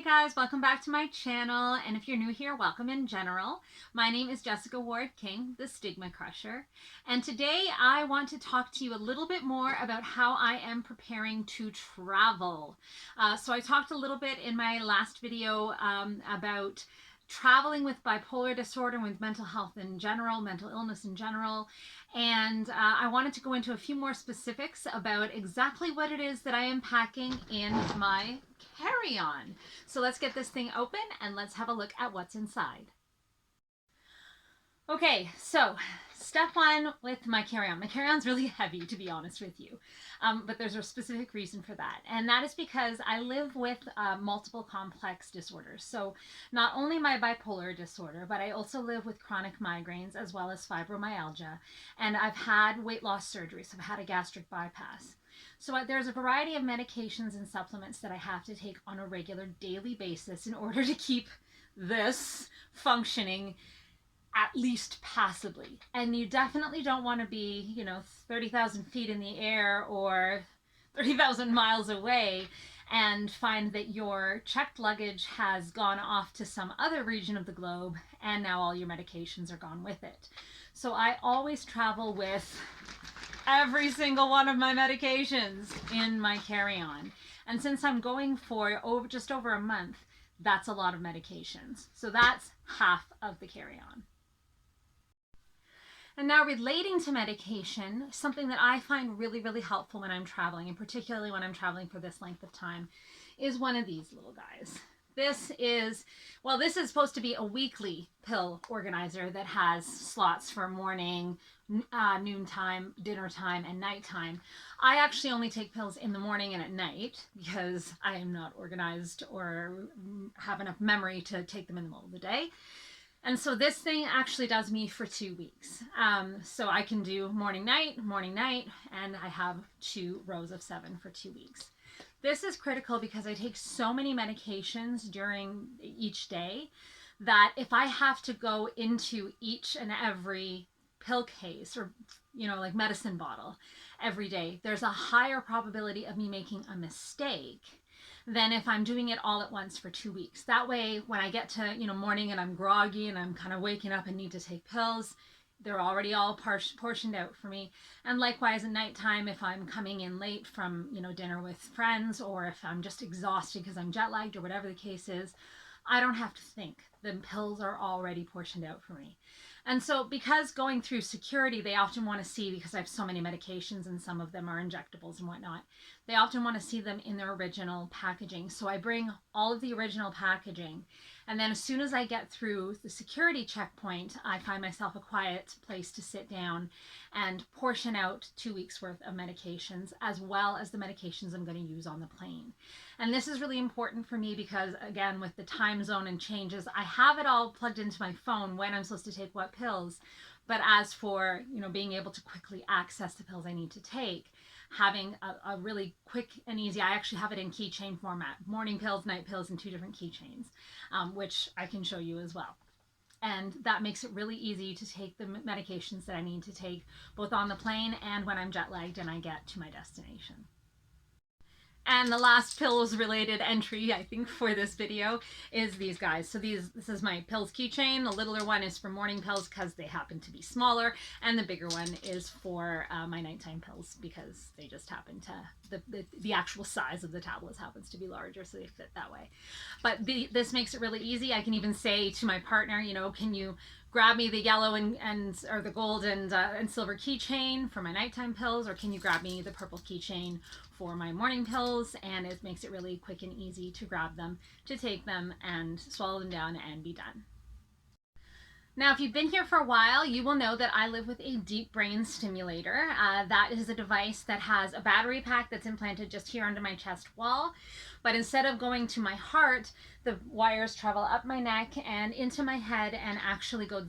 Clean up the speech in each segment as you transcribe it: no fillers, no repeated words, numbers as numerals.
Hey guys, welcome back to my channel, and if you're new here, welcome in general. My name is Jessica Ward King, the StigmaCrusher, and today I want to talk to you a little bit more about how I am preparing to travel. So I talked a little bit in my last video about traveling with bipolar disorder, with mental health in general, mental illness in general, and I wanted to go into a few more specifics about exactly what it is that I am packing in my carry-on. So let's get this thing open and let's have a look at what's inside. Okay, so step one with my carry-on. My carry-on's really heavy, to be honest with you, but there's a specific reason for that, and that is because I live with multiple complex disorders. So not only my bipolar disorder, but I also live with chronic migraines as well as fibromyalgia, and I've had weight loss surgery, so I've had a gastric bypass. So there's a variety of medications and supplements that I have to take on a regular daily basis in order to keep this functioning at least passably. And you definitely don't want to be, 30,000 feet in the air or 30,000 miles away and find that your checked luggage has gone off to some other region of the globe and now all your medications are gone with it. So I always travel with every single one of my medications in my carry-on. And since I'm going for just over a month, that's a lot of medications. So that's half of the carry-on. And now, relating to medication, something that I find really, really helpful when I'm traveling, and particularly when I'm traveling for this length of time, is one of these little guys. This is supposed to be a weekly pill organizer that has slots for morning, noontime, dinner time, and nighttime. I actually only take pills in the morning and at night because I am not organized or have enough memory to take them in the middle of the day. And so this thing actually does me for 2 weeks. So I can do morning, night, and I have 2 rows of 7 for 2 weeks. This is critical because I take so many medications during each day that if I have to go into each and every pill case or, like medicine bottle every day, there's a higher probability of me making a mistake than if I'm doing it all at once for 2 weeks. That way, when I get to, morning and I'm groggy and I'm kind of waking up and need to take pills, they're already all portioned out for me. And likewise at nighttime, if I'm coming in late from, dinner with friends, or if I'm just exhausted because I'm jet lagged or whatever the case is, I don't have to think. The pills are already portioned out for me. And so because going through security, they often want to see, because I have so many medications and some of them are injectables and whatnot, they often want to see them in their original packaging. So I bring all of the original packaging. And then as soon as I get through the security checkpoint, I find myself a quiet place to sit down and portion out 2 weeks worth of medications, as well as the medications I'm going to use on the plane. And this is really important for me because, again, with the time zone and changes, I have it all plugged into my phone when I'm supposed to take what pills. But as for, being able to quickly access the pills I need to take, having a really quick and easy, I actually have it in keychain format, morning pills, night pills, and 2 different keychains, which I can show you as well. And that makes it really easy to take the medications that I need to take, both on the plane and when I'm jet lagged and I get to my destination. And the last pills related entry, I think, for this video is these guys. So this is my pills keychain. The littler one is for morning pills because they happen to be smaller, and the bigger one is for my nighttime pills because they just happen to, the actual size of the tablets happens to be larger, so they fit that way. But this makes it really easy. I can even say to my partner, can you grab me the yellow or the gold and silver keychain for my nighttime pills, or can you grab me the purple keychain for my morning pills? And it makes it really quick and easy to grab them, to take them and swallow them down and be done. Now, if you've been here for a while, you will know that I live with a deep brain stimulator. That is a device that has a battery pack that's implanted just here under my chest wall. But instead of going to my heart, the wires travel up my neck and into my head and actually go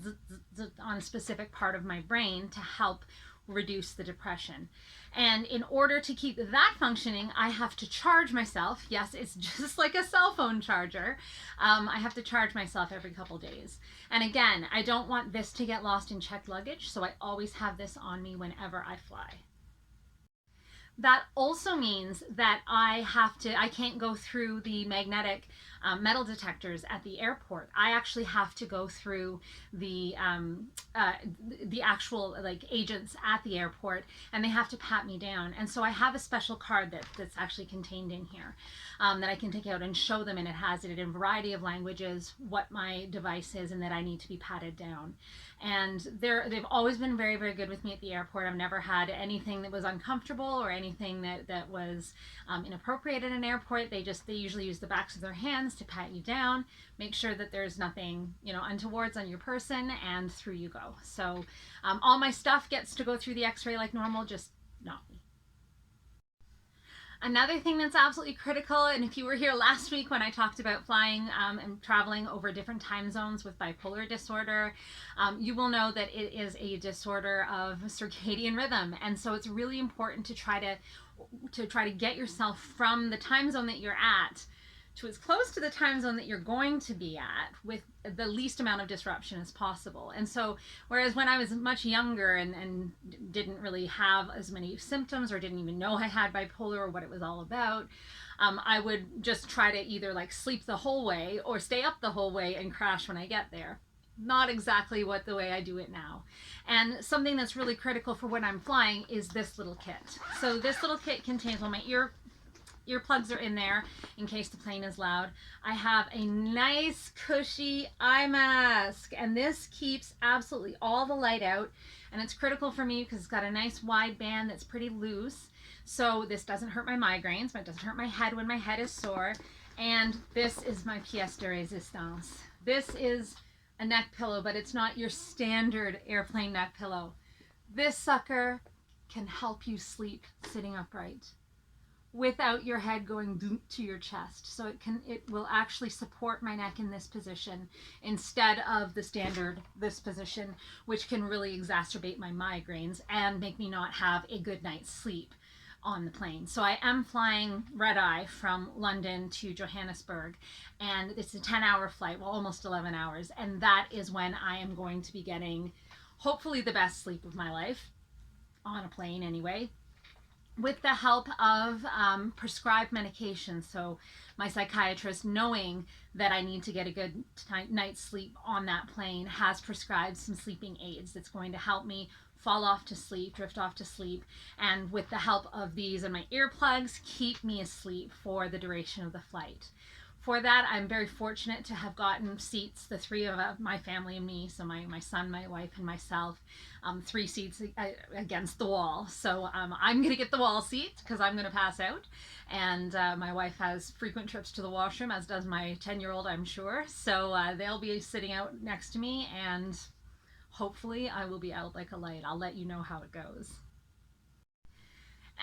on a specific part of my brain to help reduce the depression. And in order to keep that functioning, I have to charge myself. Yes, it's just like a cell phone charger. I have to charge myself every couple days. And again, I don't want this to get lost in checked luggage, so I always have this on me whenever I fly. That also means that I can't go through the magnetic metal detectors at the airport. I actually have to go through the uh, the actual like agents at the airport, and they have to pat me down. And so I have a special card that's actually contained in here that I can take out and show them, and it has it in a variety of languages what my device is and that I need to be patted down. And they've always been very, very good with me at the airport. I've never had anything that was uncomfortable or anything that was inappropriate at an airport. They usually use the backs of their hands to pat you down, make sure that there's nothing untowards on your person, and through you go. So all my stuff gets to go through the X-ray like normal, just not me. Another thing that's absolutely critical, and if you were here last week when I talked about flying and traveling over different time zones with bipolar disorder, you will know that it is a disorder of circadian rhythm. And so it's really important to try to get yourself from the time zone that you're at to as close to the time zone that you're going to be at with the least amount of disruption as possible. And so, whereas when I was much younger and didn't really have as many symptoms or didn't even know I had bipolar or what it was all about, I would just try to either like sleep the whole way or stay up the whole way and crash when I get there. Not exactly what the way I do it now. And something that's really critical for when I'm flying is this little kit. So this little kit contains all my earplugs are in there in case the plane is loud. I have a nice cushy eye mask, and this keeps absolutely all the light out, and it's critical for me because it's got a nice wide band that's pretty loose, so this doesn't hurt my migraines, but it doesn't hurt my head when my head is sore. And this is my pièce de résistance. This is a neck pillow, but it's not your standard airplane neck pillow. This sucker can help you sleep sitting upright without your head going to your chest. So it will actually support my neck in this position instead of the standard this position, which can really exacerbate my migraines and make me not have a good night's sleep on the plane. So I am flying red eye from London to Johannesburg, and it's a 10-hour flight, well, almost 11 hours, and that is when I am going to be getting hopefully the best sleep of my life on a plane anyway, with the help of prescribed medications. So my psychiatrist, knowing that I need to get a good night's sleep on that plane, has prescribed some sleeping aids that's going to help me fall off to sleep, drift off to sleep, and with the help of these and my earplugs, keep me asleep for the duration of the flight. For that, I'm very fortunate to have gotten seats, the three of my family and me, so my son, my wife, and myself, 3 seats against the wall. So I'm going to get the wall seat because I'm going to pass out. And my wife has frequent trips to the washroom, as does my 10-year-old, I'm sure. So they'll be sitting out next to me, and hopefully I will be out like a light. I'll let you know how it goes.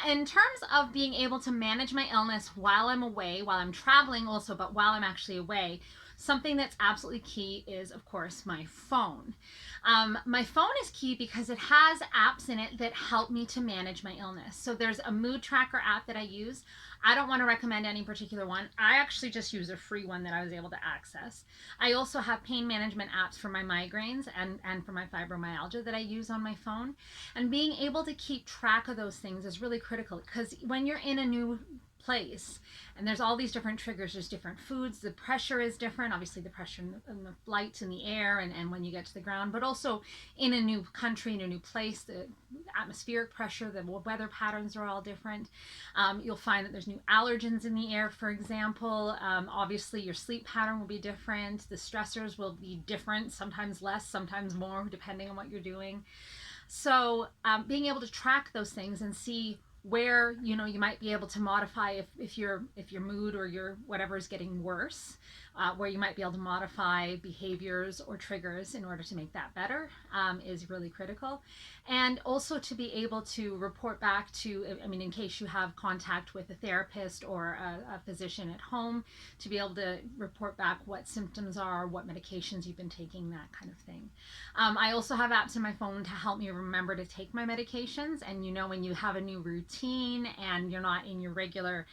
In terms of being able to manage my illness while I'm away, while I'm traveling also, but while I'm actually away, something that's absolutely key is, of course, my phone. My phone is key because it has apps in it that help me to manage my illness. So there's a mood tracker app that I use. I don't want to recommend any particular one. I actually just use a free one that I was able to access. I also have pain management apps for my migraines and for my fibromyalgia that I use on my phone. And being able to keep track of those things is really critical, because when you're in a new place and there's all these different triggers, there's different foods, the pressure is different, obviously the pressure in the flights in the air and when you get to the ground, but also in a new country, in a new place, the atmospheric pressure, the weather patterns are all different. You'll find that there's new allergens in the air, for example. Obviously your sleep pattern will be different, the stressors will be different, sometimes less, sometimes more, depending on what you're doing. So being able to track those things and see where you might be able to modify if your mood or your whatever is getting worse, where you might be able to modify behaviors or triggers in order to make that better, is really critical. And also to be able to report back to, in case you have contact with a therapist or a physician at home, to be able to report back what symptoms are, what medications you've been taking, that kind of thing. I also have apps in my phone to help me remember to take my medications. And when you have a new routine and you're not in your regular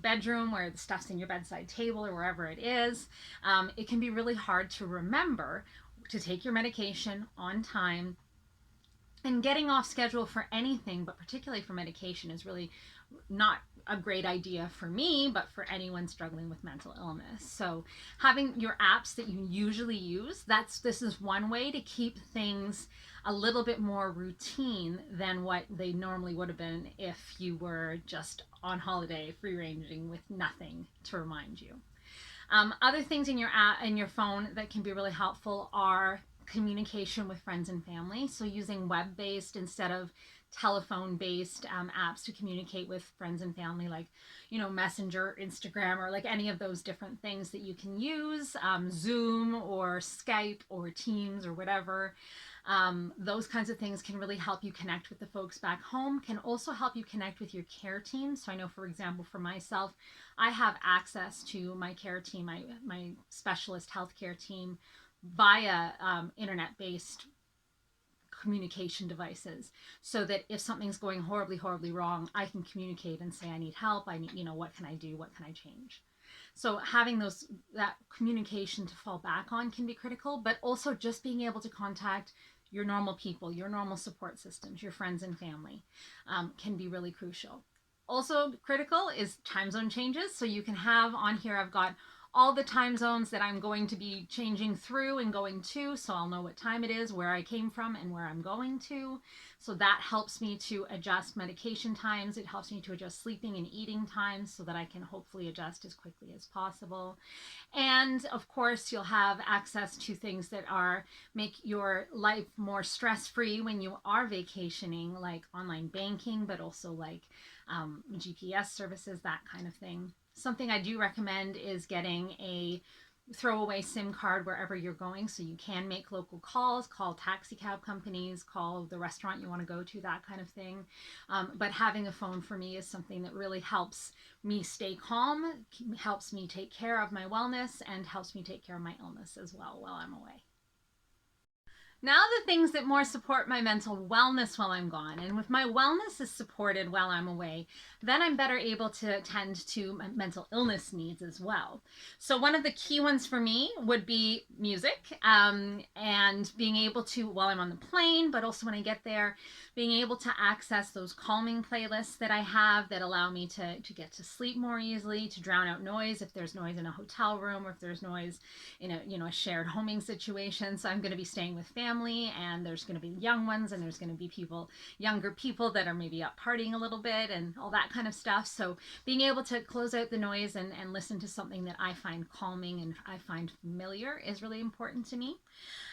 bedroom where the stuff's in your bedside table or wherever it is, it can be really hard to remember to take your medication on time. And getting off schedule for anything, but particularly for medication, is really not a great idea for me, but for anyone struggling with mental illness. So having your apps that you usually use, this is one way to keep things a little bit more routine than what they normally would have been if you were just on holiday free ranging with nothing to remind you. Other things in your app, in your phone that can be really helpful are communication with friends and family. So using web-based instead of telephone-based apps to communicate with friends and family, like Messenger, Instagram, or like any of those different things that you can use, Zoom or Skype or Teams or whatever. Those kinds of things can really help you connect with the folks back home, can also help you connect with your care team. So I know, for example, for myself, I have access to my care team, my specialist healthcare team, via internet-based communication devices, so that if something's going horribly wrong, I can communicate and say, I need help, I need, what can I do, what can I change. So having that communication to fall back on can be critical, but also just being able to contact your normal people, your normal support systems, your friends and family, can be really crucial. Also critical is time zone changes. So you can have on here, I've got all the time zones that I'm going to be changing through and going to, so I'll know what time it is, where I came from, and where I'm going to. So that helps me to adjust medication times. It helps me to adjust sleeping and eating times so that I can hopefully adjust as quickly as possible. And of course, you'll have access to things that make your life more stress-free when you are vacationing, like online banking, but also like GPS services, that kind of thing. Something I do recommend is getting a throwaway SIM card wherever you're going, so you can make local calls, call taxi cab companies, call the restaurant you want to go to, that kind of thing. But having a phone for me is something that really helps me stay calm, helps me take care of my wellness, and helps me take care of my illness as well while I'm away. Now the things that more support my mental wellness while I'm gone. And if my wellness is supported while I'm away, then I'm better able to attend to my mental illness needs as well. So one of the key ones for me would be music, and being able to, while I'm on the plane, but also when I get there, being able to access those calming playlists that I have that allow me to get to sleep more easily, to drown out noise if there's noise in a hotel room, or if there's noise in a shared homing situation. So I'm going to be staying with family, and there's going to be young ones, and there's going to be younger people that are maybe up partying a little bit and all that kind of stuff. So being able to close out the noise and listen to something that I find calming and I find familiar is really important to me.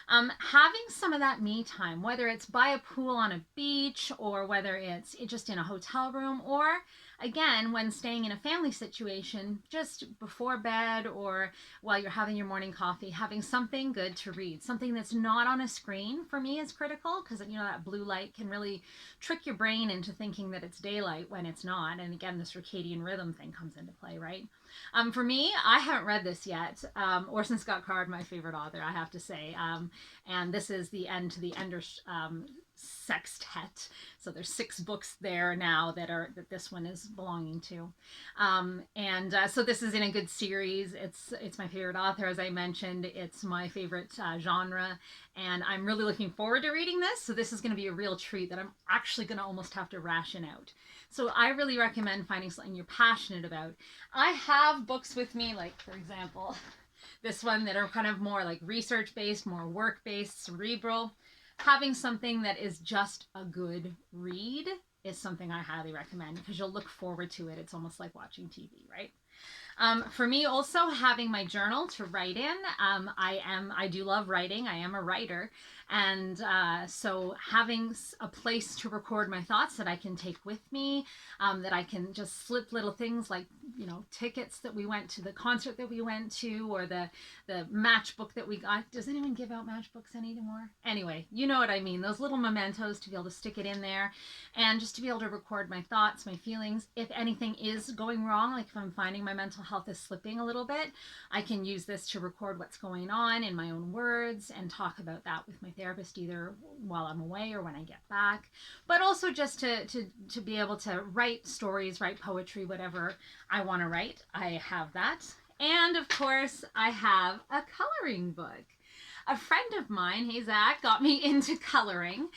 Having some of that me time, whether it's by a pool on a beach, or whether it's just in a hotel room, or again, when staying in a family situation, just before bed or while you're having your morning coffee, having something good to read, something that's not on a screen, for me is critical, because that blue light can really trick your brain into thinking that it's daylight when it's not. And again, the circadian rhythm thing comes into play, right? For me, I haven't read this yet. Orson Scott Card, my favorite author, I have to say. And this is the End to the Ender sextet. So there's 6 books there now that this one is belonging to. So this is in a good series. It's my favorite author, as I mentioned. It's my favorite genre, and I'm really looking forward to reading this. So this is going to be a real treat that I'm actually going to almost have to ration out. So I really recommend finding something you're passionate about. I have books with me, like, for example, this one, that are kind of more like research-based, more work-based, cerebral. Having something that is just a good read is something I highly recommend, because you'll look forward to it. It's almost like watching TV, right? For me, also having my journal to write in. I do love writing. I am a writer. And so having a place to record my thoughts that I can take with me, that I can just slip little things like, tickets that we went to, the concert that we went to, or the matchbook that we got. Does anyone give out matchbooks anymore? Anyway, you know what I mean. Those little mementos, to be able to stick it in there, and just to be able to record my thoughts, my feelings. If anything is going wrong, like if I'm finding my mental health is slipping a little bit, I can use this to record what's going on in my own words and talk about that with my therapist, either while I'm away or when I get back. But also just to be able to write stories, write poetry, whatever I want to write. I have that. And of course, I have a coloring book. A friend of mine, hey Zach, got me into coloring,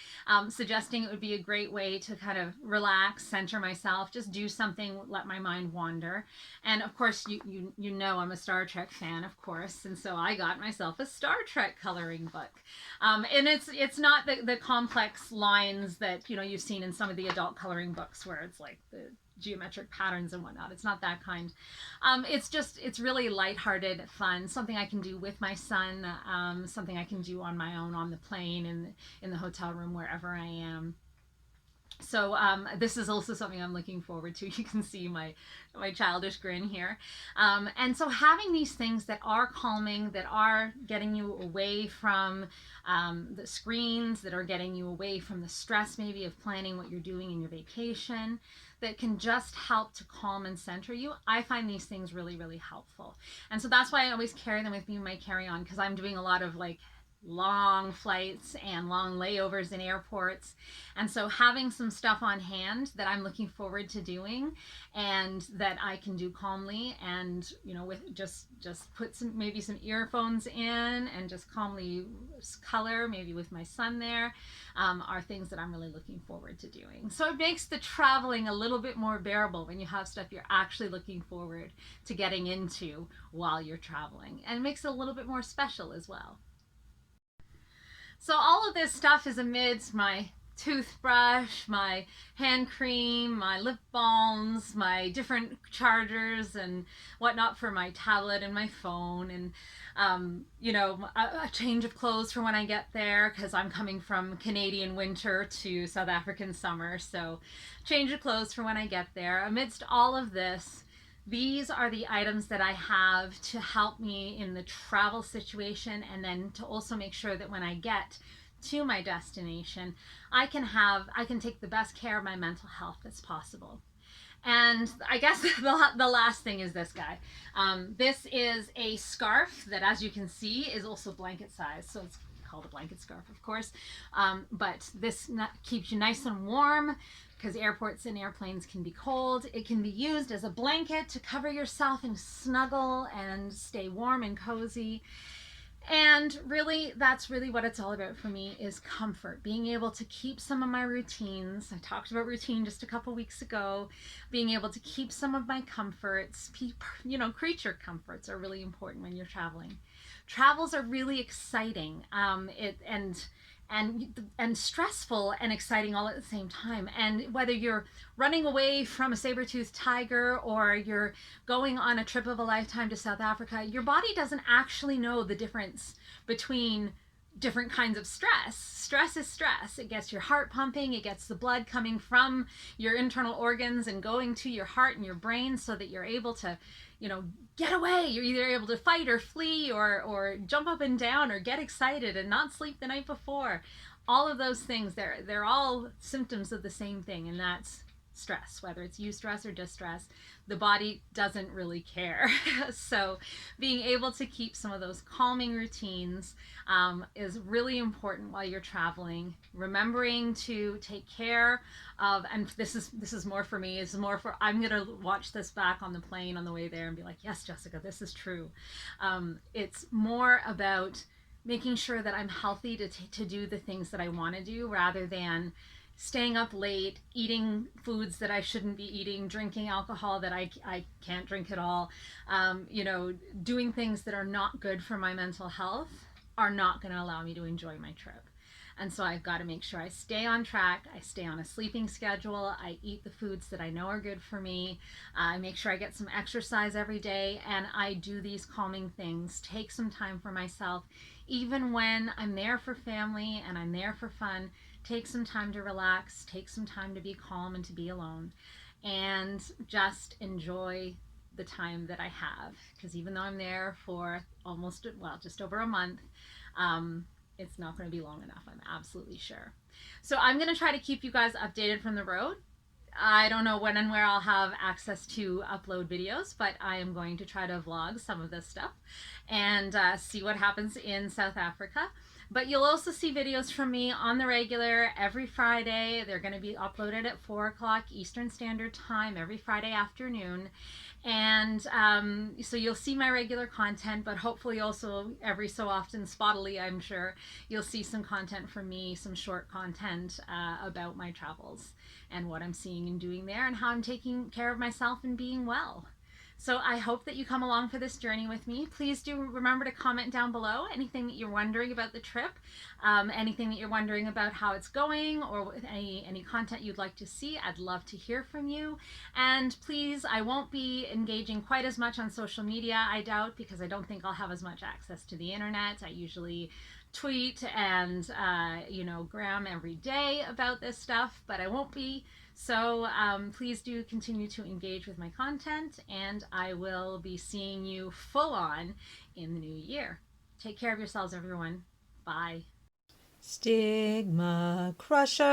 suggesting it would be a great way to kind of relax, center myself, just do something, let my mind wander. And of course, you know I'm a Star Trek fan, of course, and so I got myself a Star Trek coloring book. And it's not the complex lines that you've seen in some of the adult coloring books where it's like the geometric patterns and whatnot. It's not that kind. It's really lighthearted fun, something I can do with my son, something I can do on my own on the plane and in the hotel room, wherever I am. So this is also something I'm looking forward to. You can see my childish grin here. And so having these things that are calming, that are getting you away from the screens, that are getting you away from the stress maybe of planning what you're doing in your vacation, that can just help to calm and center you, I find these things really, really helpful. And so that's why I always carry them with me in my carry-on, because I'm doing a lot of like long flights and long layovers in airports, and so having some stuff on hand that I'm looking forward to doing and that I can do calmly, and with just put maybe some earphones in and just calmly color, maybe with my son there, are things that I'm really looking forward to doing. So it makes the traveling a little bit more bearable when you have stuff you're actually looking forward to getting into while you're traveling, and it makes it a little bit more special as well. So all of this stuff is amidst my toothbrush, my hand cream, my lip balms, my different chargers and whatnot for my tablet and my phone, and a change of clothes for when I get there, because I'm coming from Canadian winter to South African summer, so change of clothes for when I get there. Amidst all of this, these are the items that I have to help me in the travel situation, and then to also make sure that when I get to my destination, I can take the best care of my mental health as possible. And I guess the last thing is this guy. This is a scarf that, as you can see, is also blanket size. So it's called a blanket scarf, of course. But this keeps you nice and warm, because airports and airplanes can be cold. It can be used as a blanket to cover yourself and snuggle and stay warm and cozy. And really, that's really what it's all about for me, is comfort. Being able to keep some of my routines. I talked about routine just a couple weeks ago. Being able to keep some of my comforts, creature comforts are really important when you're traveling. Travels are really exciting. And stressful and exciting all at the same time. And whether you're running away from a saber-toothed tiger or you're going on a trip of a lifetime to South Africa, your body doesn't actually know the difference between different kinds of stress. Stress is stress. It gets your heart pumping, it gets the blood coming from your internal organs and going to your heart and your brain, so that you're able to get away. You're either able to fight or flee or jump up and down or get excited and not sleep the night before. All of those things, they're all symptoms of the same thing, and that's stress. Whether it's eustress or distress, the body doesn't really care. So being able to keep some of those calming routines is really important while you're traveling. Remembering to take care of, and this is more for me, it's more for, I'm gonna watch this back on the plane on the way there and be like, yes, Jessica, this is true. It's more about making sure that I'm healthy to do the things that I want to do, rather than staying up late, eating foods that I shouldn't be eating, drinking alcohol that I can't drink at all, doing things that are not good for my mental health are not going to allow me to enjoy my trip. And so I've got to make sure I stay on track, I stay on a sleeping schedule, I eat the foods that I know are good for me, I make sure I get some exercise every day, and I do these calming things, take some time for myself, even when I'm there for family and I'm there for fun. Take some time to relax, take some time to be calm and to be alone, and just enjoy the time that I have. Because even though I'm there for just over a month, it's not going to be long enough, I'm absolutely sure. So I'm going to try to keep you guys updated from the road. I don't know when and where I'll have access to upload videos, but I am going to try to vlog some of this stuff and see what happens in South Africa. But you'll also see videos from me on the regular every Friday. They're going to be uploaded at 4 o'clock Eastern Standard Time every Friday afternoon. And so you'll see my regular content, but hopefully also every so often, spottily, I'm sure, you'll see some content from me, some short content about my travels and what I'm seeing and doing there and how I'm taking care of myself and being well. So I hope that you come along for this journey with me. Please do remember to comment down below anything that you're wondering about the trip, anything that you're wondering about how it's going, or any content you'd like to see. I'd love to hear from you. And please, I won't be engaging quite as much on social media, I doubt, because I don't think I'll have as much access to the internet. I usually tweet and gram every day about this stuff, but I won't be. So please do continue to engage with my content, and I will be seeing you full on in the new year. Take care of yourselves, everyone. Bye. Stigma Crusher.